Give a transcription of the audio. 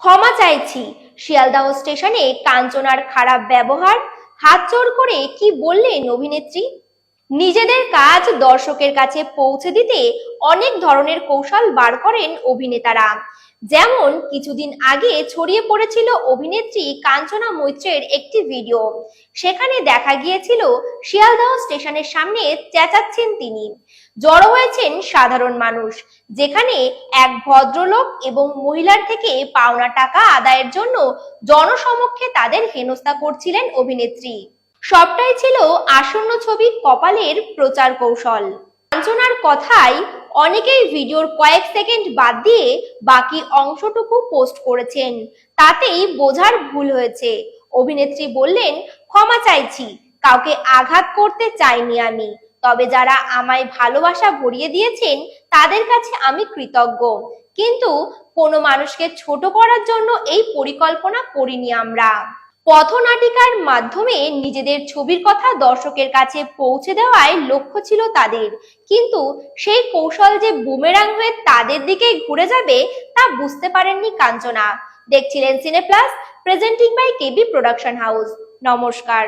ক্ষমা চাইছি। শিয়ালদাহ স্টেশনে কাঞ্চনার খারাপ ব্যবহার, হাতজোড় করে কি বললেন অভিনেত্রী? নিজেদের কাজ দর্শকের কাছে পৌঁছে দিতে অনেক ধরনের কৌশল বার করেন অভিনেতারা। যেমন কিছুদিন আগে ছড়িয়ে পড়েছিল অভিনেত্রী কাঞ্চনা মৈত্রের একটি ভিডিও। সেখানে দেখা গিয়েছিল শিয়ালদহ স্টেশনের সামনে চেঁচাচ্ছেন তিনি। জড়ো হয়েছেন সাধারণ মানুষ, যেখানে এক ভদ্রলোক এবং মহিলার থেকে পাওনা টাকা আদায়ের জন্য জনসমক্ষে তাদের হেনস্থা করছিলেন অভিনেত্রী। সবটাই ছিল আসন্ন ছবির কপালের প্রচার কৌশল। কাঞ্চনার কথায় অনেকেই ভিডিওর কয়েক সেকেন্ড বাদ দিয়ে বাকি অংশটুকু পোস্ট করেছেন। তাতেই বোঝার ভুল হয়েছে। অভিনেত্রী বললেন, ক্ষমা চাইছি, কাউকে আঘাত করতে চাইনি আমি। তবে যারা আমায় ভালোবাসা ভরিয়ে দিয়েছেন তাদের কাছে আমি কৃতজ্ঞ। কিন্তু কোনো মানুষকে ছোট করার জন্য এই পরিকল্পনা করিনি আমরা। পথনাটিকার মাধ্যমে নিজেদের ছবির কথা দর্শকের কাছে পৌঁছে দেওয়াই লক্ষ্য ছিল তাদের। কিন্তু সেই কৌশল যে বুমেরাং হয়ে তাদের দিকেই ঘুরে যাবে তা বুঝতে পারেননি কাঞ্চনা। দেখছিলেন Cine Plus, presenting by KB production house. নমস্কার।